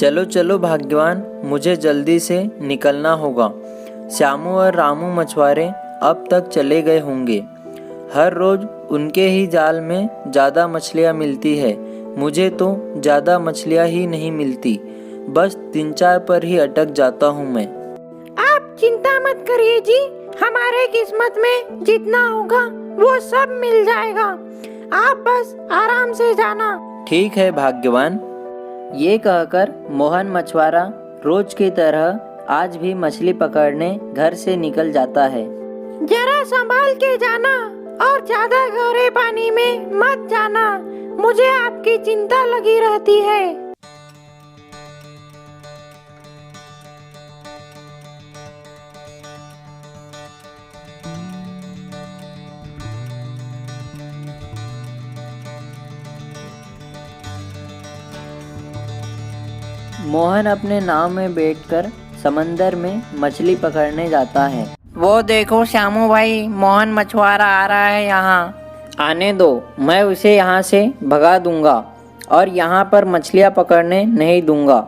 चलो चलो भाग्यवान, मुझे जल्दी से निकलना होगा। श्यामू और रामू मछुआरे अब तक चले गए होंगे। हर रोज उनके ही जाल में ज़्यादा मछलियाँ मिलती है, मुझे तो ज़्यादा मछलियाँ ही नहीं मिलती। बस 3-4 पर ही अटक जाता हूँ मैं। आप चिंता मत करिए जी, हमारे किस्मत में जितना होगा वो सब मिल जाएगा। आप बस आराम से जाना। ठीक है भाग्यवान। ये कहकर मोहन मछुआरा रोज की तरह आज भी मछली पकड़ने घर से निकल जाता है। जरा संभाल के जाना और ज्यादा गहरे पानी में मत जाना, मुझे आपकी चिंता लगी रहती है। मोहन अपने नाव में बैठकर समंदर में मछली पकड़ने जाता है। वो देखो श्यामू भाई, मोहन मछुआरा आ रहा है यहाँ। आने दो, मैं उसे यहाँ से भगा दूंगा और यहाँ पर मछलियाँ पकड़ने नहीं दूंगा।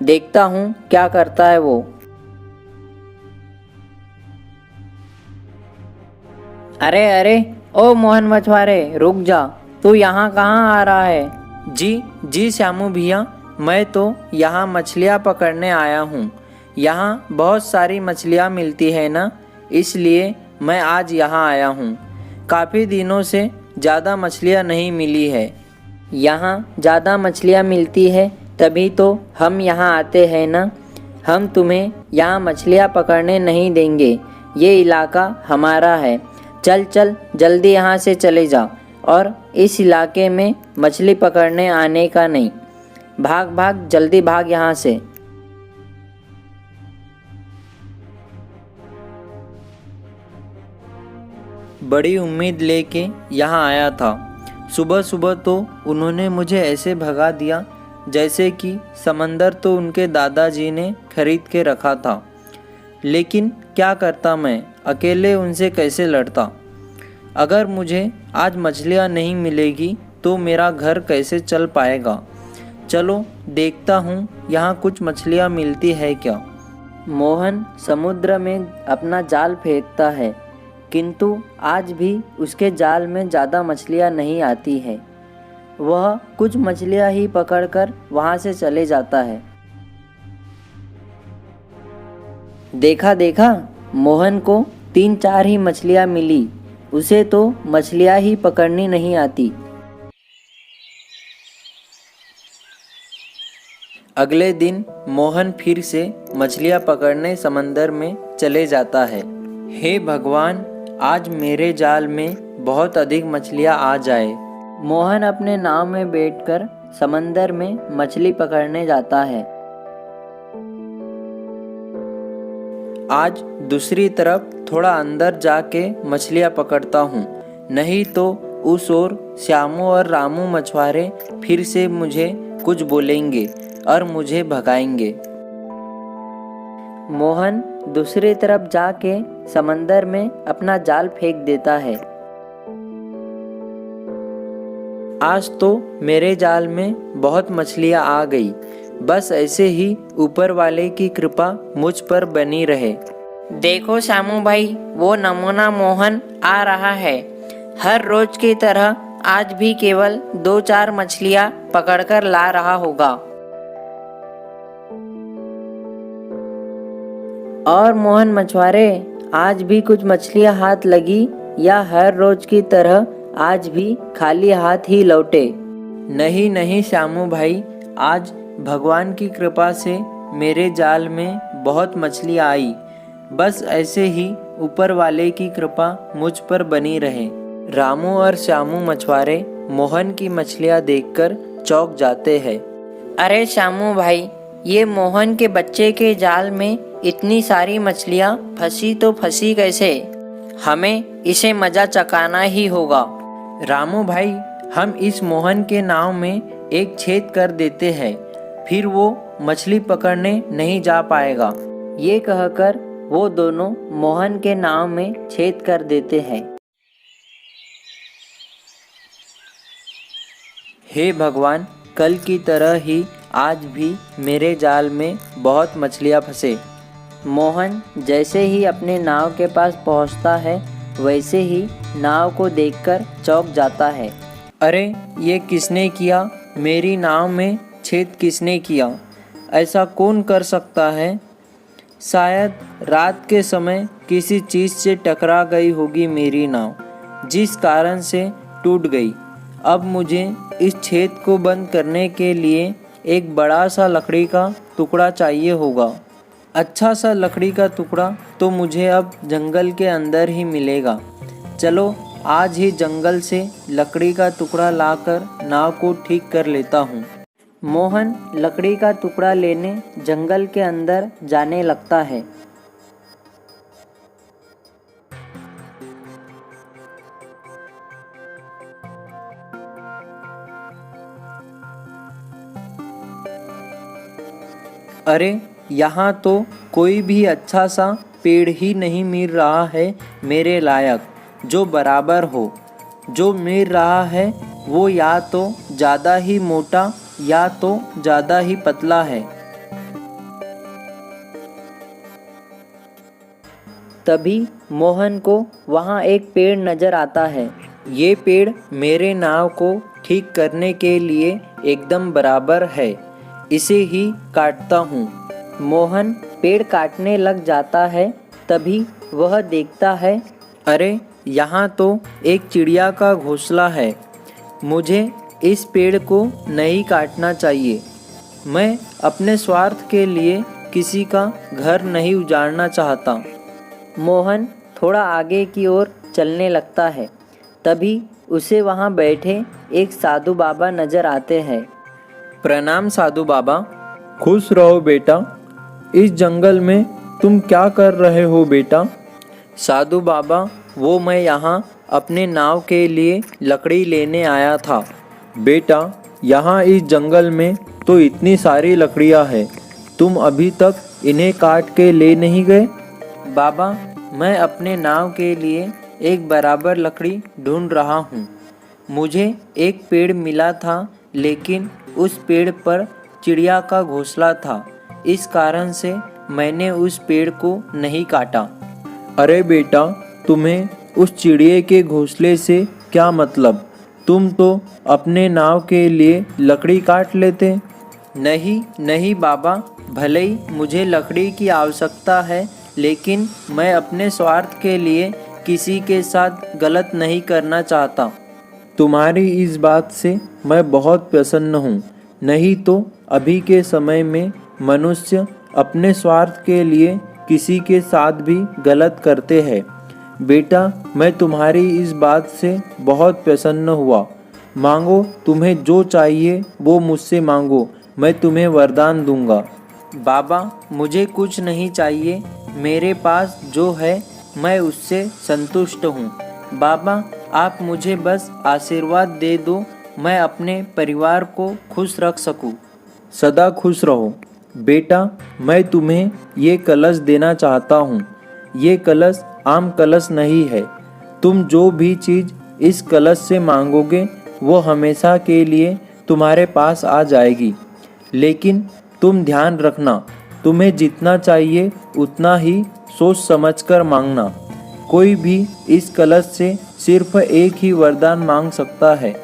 देखता हूँ क्या करता है वो। अरे अरे, ओ मोहन मछुआरे, रुक जा, तू यहाँ कहाँ आ रहा है? जी श्यामू भैया, मैं तो यहाँ मछलियाँ पकड़ने आया हूँ। यहाँ बहुत सारी मछलियाँ मिलती है ना, इसलिए मैं आज यहाँ आया हूँ। काफ़ी दिनों से ज़्यादा मछलियाँ नहीं मिली है। यहाँ ज़्यादा मछलियाँ मिलती है तभी तो हम यहाँ आते हैं ना। हम तुम्हें यहाँ मछलियाँ पकड़ने नहीं देंगे, ये इलाका हमारा है। चल चल, जल्दी यहाँ से चले जा और इस इलाके में मछली पकड़ने आने का नहीं। भाग भाग, जल्दी भाग यहाँ से। बड़ी उम्मीद लेके यहाँ आया था। सुबह सुबह तो उन्होंने मुझे ऐसे भगा दिया जैसे कि समंदर तो उनके दादाजी ने खरीद के रखा था। लेकिन क्या करता मैं, अकेले उनसे कैसे लड़ता। अगर मुझे आज मछलियाँ नहीं मिलेगी तो मेरा घर कैसे चल पाएगा। चलो देखता हूँ यहाँ कुछ मछलियाँ मिलती है क्या। मोहन समुद्र में अपना जाल फेंकता है, किंतु आज भी उसके जाल में ज़्यादा मछलियाँ नहीं आती है। वह कुछ मछलियाँ ही पकड़कर वहाँ से चले जाता है। देखा देखा, मोहन को 3-4 ही मछलियाँ मिली, उसे तो मछलियाँ ही पकड़नी नहीं आती। अगले दिन मोहन फिर से मछलियाँ पकड़ने समंदर में चले जाता है। हे भगवान, आज मेरे जाल में बहुत अधिक मछलियाँ आ जाए। मोहन अपने नाव में बैठकर समंदर में मछली पकड़ने जाता है। आज दूसरी तरफ थोड़ा अंदर जाके मछलियाँ पकड़ता हूँ, नहीं तो उस ओर श्यामू और रामू मछुआरे फिर से मुझे कुछ बोलेंगे और मुझे भगाएंगे। मोहन दूसरी तरफ जाके समंदर में अपना जाल फेंक देता है। आज तो मेरे जाल में बहुत मछलियाँ आ गई। बस ऐसे ही ऊपर वाले की कृपा मुझ पर बनी रहे। देखो श्यामू भाई, वो नमूना मोहन आ रहा है। हर रोज की तरह आज भी केवल 2-4 मछलियाँ पकड़कर ला रहा होगा। और मोहन मछुआरे, आज भी कुछ मछलियाँ हाथ लगी या हर रोज की तरह आज भी खाली हाथ ही लौटे? नहीं नहीं श्यामू भाई, आज भगवान की कृपा से मेरे जाल में बहुत मछलियाँ आई। बस ऐसे ही ऊपर वाले की कृपा मुझ पर बनी रहे। रामू और श्यामू मछुआरे मोहन की मछलियाँ देखकर चौंक जाते हैं। अरे श्यामू भाई, ये मोहन के बच्चे के जाल में इतनी सारी मछलियाँ फंसी तो फंसी कैसे? हमें इसे मजा चखाना ही होगा। रामू भाई, हम इस मोहन के नाव में एक छेद कर देते हैं, फिर वो मछली पकड़ने नहीं जा पाएगा। ये कहकर वो दोनों मोहन के नाव में छेद कर देते हैं। हे भगवान, कल की तरह ही आज भी मेरे जाल में बहुत मछलियाँ फंसे। मोहन जैसे ही अपने नाव के पास पहुंचता है वैसे ही नाव को देखकर चौंक जाता है। अरे ये किसने किया? मेरी नाव में छेद किसने किया? ऐसा कौन कर सकता है? शायद रात के समय किसी चीज़ से टकरा गई होगी मेरी नाव, जिस कारण से टूट गई। अब मुझे इस छेद को बंद करने के लिए एक बड़ा सा लकड़ी का टुकड़ा चाहिए होगा। अच्छा सा लकड़ी का टुकड़ा तो मुझे अब जंगल के अंदर ही मिलेगा। चलो आज ही जंगल से लकड़ी का टुकड़ा लाकर नाव को ठीक कर लेता हूँ। मोहन लकड़ी का टुकड़ा लेने जंगल के अंदर जाने लगता है। अरे यहाँ तो कोई भी अच्छा सा पेड़ ही नहीं मिल रहा है मेरे लायक, जो बराबर हो। जो मिल रहा है वो या तो ज़्यादा ही मोटा या तो ज़्यादा ही पतला है। तभी मोहन को वहाँ एक पेड़ नजर आता है। ये पेड़ मेरे नाव को ठीक करने के लिए एकदम बराबर है, इसे ही काटता हूँ। मोहन पेड़ काटने लग जाता है। तभी वह देखता है, अरे यहाँ तो एक चिड़िया का घोंसला है। मुझे इस पेड़ को नहीं काटना चाहिए। मैं अपने स्वार्थ के लिए किसी का घर नहीं उजाड़ना चाहता। मोहन थोड़ा आगे की ओर चलने लगता है। तभी उसे वहाँ बैठे एक साधु बाबा नजर आते हैं। प्रणाम साधु बाबा। खुश रहो बेटा। इस जंगल में तुम क्या कर रहे हो बेटा? साधु बाबा, वो मैं यहाँ अपने नाव के लिए लकड़ी लेने आया था। बेटा, यहाँ इस जंगल में तो इतनी सारी लकड़ियाँ हैं, तुम अभी तक इन्हें काट के ले नहीं गए? बाबा, मैं अपने नाव के लिए एक बराबर लकड़ी ढूंढ रहा हूँ। मुझे एक पेड़ मिला था, लेकिन उस पेड़ पर चिड़िया का घोंसला था। इस कारण से मैंने उस पेड़ को नहीं काटा। अरे बेटा, तुम्हें उस चिड़िया के घोंसले से क्या मतलब? तुम तो अपने नाव के लिए लकड़ी काट लेते। नहीं नहीं बाबा, भले ही मुझे लकड़ी की आवश्यकता है, लेकिन मैं अपने स्वार्थ के लिए किसी के साथ गलत नहीं करना चाहता। तुम्हारी इस बात से मैं बहुत प्रसन्न हूँ। नहीं तो अभी के समय में मनुष्य अपने स्वार्थ के लिए किसी के साथ भी गलत करते हैं। बेटा, मैं तुम्हारी इस बात से बहुत प्रसन्न हुआ। मांगो, तुम्हें जो चाहिए वो मुझसे मांगो, मैं तुम्हें वरदान दूंगा। बाबा, मुझे कुछ नहीं चाहिए। मेरे पास जो है मैं उससे संतुष्ट हूँ। बाबा, आप मुझे बस आशीर्वाद दे दो, मैं अपने परिवार को खुश रख सकूँ। सदा खुश रहो। बेटा, मैं तुम्हें ये कलश देना चाहता हूँ। ये कलश आम कलश नहीं है। तुम जो भी चीज़ इस कलश से मांगोगे वो हमेशा के लिए तुम्हारे पास आ जाएगी। लेकिन तुम ध्यान रखना, तुम्हें जितना चाहिए उतना ही सोच समझकर मांगना। कोई भी इस कलश से सिर्फ एक ही वरदान मांग सकता है।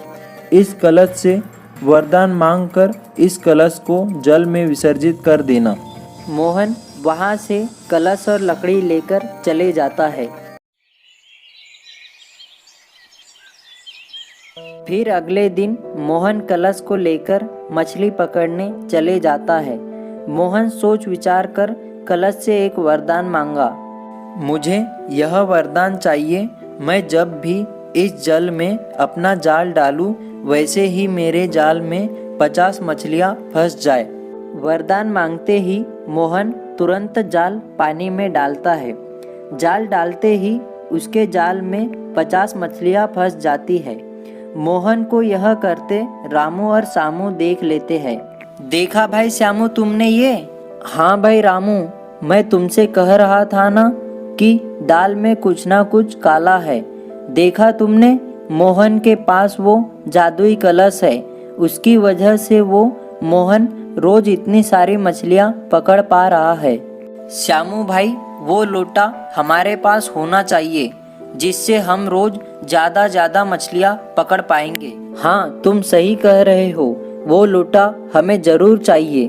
इस कलश से वरदान मांगकर इस कलश को जल में विसर्जित कर देना। मोहन वहाँ से कलश और लकड़ी लेकर चले जाता है। फिर अगले दिन मोहन कलश को लेकर मछली पकड़ने चले जाता है। मोहन सोच विचार कर कलश से एक वरदान मांगा। मुझे यह वरदान चाहिए, मैं जब भी इस जल में अपना जाल डालूं, वैसे ही मेरे जाल में 50 मछलियाँ फंस जाए। वरदान मांगते ही मोहन तुरंत जाल पानी में डालता है। जाल डालते ही उसके जाल में 50 मछलियाँ फंस जाती है। मोहन को यह करते रामू और सामू देख लेते हैं। देखा भाई श्यामू तुमने ये? हाँ भाई रामू, मैं तुमसे कह रहा था ना कि दाल में कुछ ना कुछ काला है। देखा तुमने, मोहन के पास वो जादुई कलश है। उसकी वजह से वो मोहन रोज इतनी सारी मछलियाँ पकड़ पा रहा है। श्यामू भाई, वो लोटा हमारे पास होना चाहिए जिससे हम रोज ज़्यादा मछलियाँ पकड़ पाएंगे। हाँ, तुम सही कह रहे हो, वो लोटा हमें जरूर चाहिए।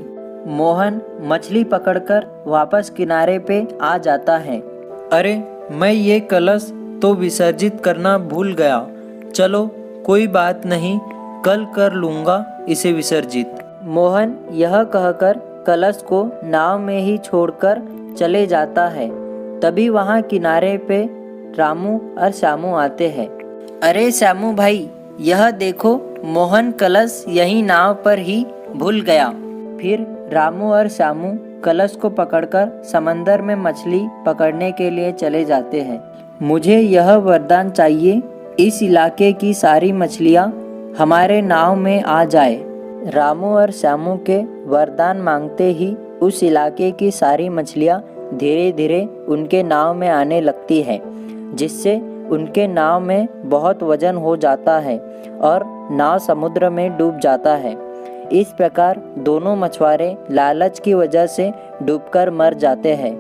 मोहन मछली पकड़कर वापस किनारे पे आ जाता है। अरे, मैं ये कलश तो विसर्जित करना भूल गया। चलो कोई बात नहीं, कल कर लूँगा इसे विसर्जित। मोहन यह कहकर कलश को नाव में ही छोड़कर चले जाता है। तभी वहाँ किनारे पे रामू और श्यामू आते हैं। अरे श्यामू भाई, यह देखो, मोहन कलश यही नाव पर ही भूल गया। फिर रामू और श्यामू कलश को पकड़कर समंदर में मछली पकड़ने के लिए चले जाते हैं। मुझे यह वरदान चाहिए, इस इलाके की सारी मछलियाँ हमारे नाव में आ जाए। रामू और श्यामू के वरदान मांगते ही उस इलाके की सारी मछलियाँ धीरे धीरे उनके नाव में आने लगती है, जिससे उनके नाव में बहुत वजन हो जाता है और नाव समुद्र में डूब जाता है। इस प्रकार दोनों मछुआरे लालच की वजह से डूबकर मर जाते हैं।